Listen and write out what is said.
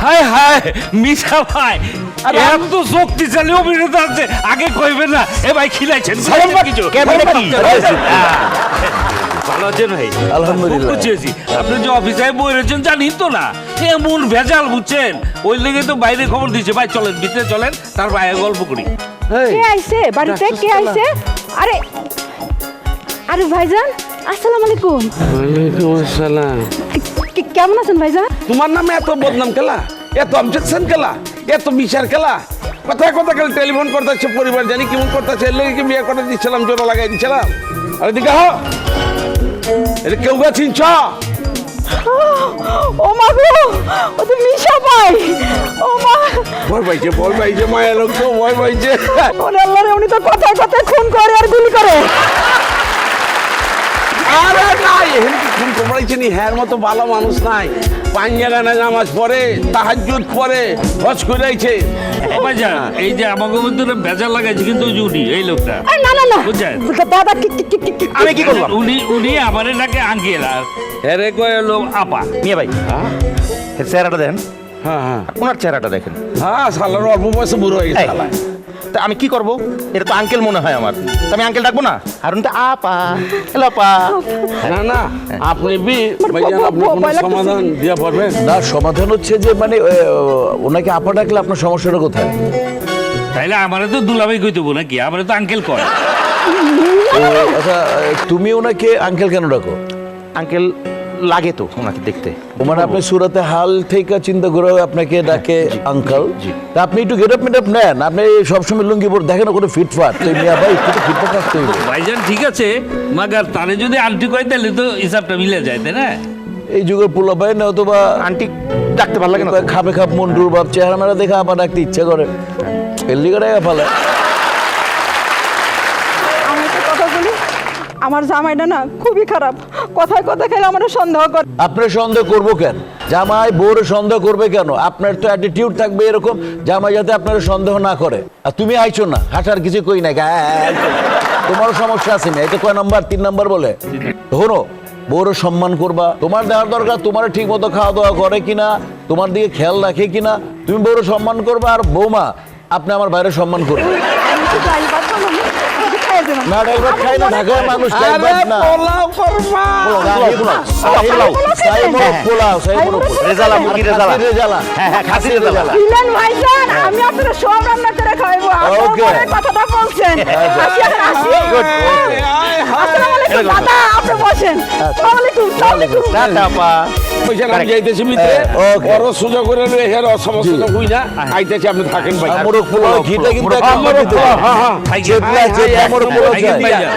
হায় হায় মিশা ভাই এত শক্তিশালী অভিনেতা আছে আগে কইবেন না এ ভাই খিলাইছেন কিছু ভালো আছেন ভাই আলহামদুলিল্লাহ। খুব খুশি হয়েছি। আপনি যে অফিসে বই রয়েছেন জানি তো না এমন ভেজাল বুঝছেন ওই লেগে তো বাইরে খবর দিচ্ছে ভাই চলেন ভিতরে চলেন তার বাইরে গল্প করি কে আইছে বাড়িতে কে আইছে আরে আরে ভাইজান আসসালামু আলাইকুম ওয়ালাইকুম আসসালাম। কেমন আছেন ভাইজান তোমার নামে এত বদনাম খেলা, এত অবজেকশন খেলা, এত বিচার খেলা, কথায় কথা খেলে টেলিফোন করতেছে, পরিবার জানি কেমন করতেছে, এর লেগে কি বিয়ে করে দিচ্ছিলাম, জোড়া লাগাই দিচ্ছিলাম। আরে দিকে হ, এটা কেউ গা চিনছ? ও মা গো ও তো মিশা ভাই ও মা ভয় পাইছে মায়ের লোক তো ভয় পাইছে। ওরে আল্লাহ রে উনি তো কথায় কথায় খুন করে আর গুলি করে আরে নাই এখানে কি খুন কমাইছে নি, হ্যার মতো ভালো মানুষ নাই। পাঞ্জাগানা নামাজ পড়ে, তাহাজ্জুদ পড়ে, হজ করে আইছে। ভাইজান এই যে আমাকে ভিতরে ভেজাল লাগাইছে কিন্তু ওই যে উনি এই লোকটা আরে না না না বুঝছেন? দাদা কি আমি কি করলাম? উনি আমারে ডাকে আঙ্কেল আর এরে কয় হলো আপা মিয়া ভাই এর চেহারাটা দেখেন, হ্যাঁ হ্যাঁ ওনার চেহারাটা দেখেন। হ্যাঁ, শালার অল্প বয়সে বুড়ো হয়ে গেছে এই, শালা। তা আমি কি করব? এটা তো আঙ্কেল মনে হয় আমার, তো আমি আঙ্কেল ডাকবো না? আর উনি তো আপা, হ্যালো আপা। না না, আপনি ভাইজান আপনি কোনো সমাধান দিয়ে পারবেন? না, সমাধান হচ্ছে যে মানে ওনাকে আপা ডাকলে আপনার সমস্যাটা কোথায়? তাইলে আমারে তো দুলাভাই কই দেবো নাকি আমারে তো আঙ্কেল কয় আচ্ছা, তুমি ওনাকে আঙ্কেল কেন ডাকো? আঙ্কেল লাগে তো ওনাকে দেখতে। ও মানে আপনি সুরাতে হাল থেকে চিন্তা করে আপনাকে ডাকে আঙ্কেল। তা আপনি একটু গেট আপ মেট নেন, আপনি সবসময় লুঙ্গি পরে দেখেন কোনো ফিটফাট, তো মিয়া ভাই একটু ফিটফাট রাখতে হবে। ভাইজান ঠিক আছে মাগার তারে যদি আন্টি কয় তাহলে তো হিসাবটা মিলে যায় তাই না এই যুগের পোলা ভাই না, অথবা আন্টি ডাকতে ভালো লাগে না? খাবে খাপ মন্ডুর বাপ চেহারা মেরা দেখে আপা ডাকতে ইচ্ছা করে, এর লিগে ডাকা ফেলে। আমি একটা কথা বলি আমার জামাইটা না খুবই খারাপ কথায় কথা খেলে আমার সন্দেহ করে আপনার সন্দেহ করবো কেন? জামাই বউরে সন্দেহ করবে কেন? আপনার তো অ্যাটিটিউড থাকবে এরকম, জামাই যাতে আপনার সন্দেহ না করে। আর তুমি আইছো না, হাঁটার কিছু কই না, তোমারও সমস্যা আছে না। এটা কয় নাম্বার? 3 নাম্বার বলে। শোনো, বউরে সম্মান করবা, তোমার দেওয়ার দরকার তোমার ঠিক মতো খাওয়া দাওয়া করে কিনা, তোমার দিকে খেয়াল রাখে কিনা, তুমি বউরে সম্মান করবা। আর বৌমা আপনি আমার বাইরে সম্মান করবে না। ডাল ভাত খাই না, ঢাকার মানুষ ডাল ভাত না। পোলাও করবা। রেজালা, মুরগি রেজালা। হ্যাঁ হ্যাঁ, খাসি রেজালা। ইলান ভাইজান আমি আপনারা সব রান্না করে খাওয়াবো Okay. আপনারা কথাটা বলছেন আসি আসি আসসালামু আলাইকুম দাদা আপনি বসেন আসসালামু আলাইকুম টাটা আপা। ভাইজান আমি যাইতেছি ভিতরে, Okay. বড় সুযোগ করে লয়ে হের সমস্যা হই না, আইতেছি আপনি থাকেন ভাই। মোরগ পোলাও ঘিটা কিন্তু মোরগ পোলাও, হ্যাঁ হ্যাঁ ভাইজান চেতলা, চেতলা মোরগ পোলাও ভাইজান, চাই। ভাইজান।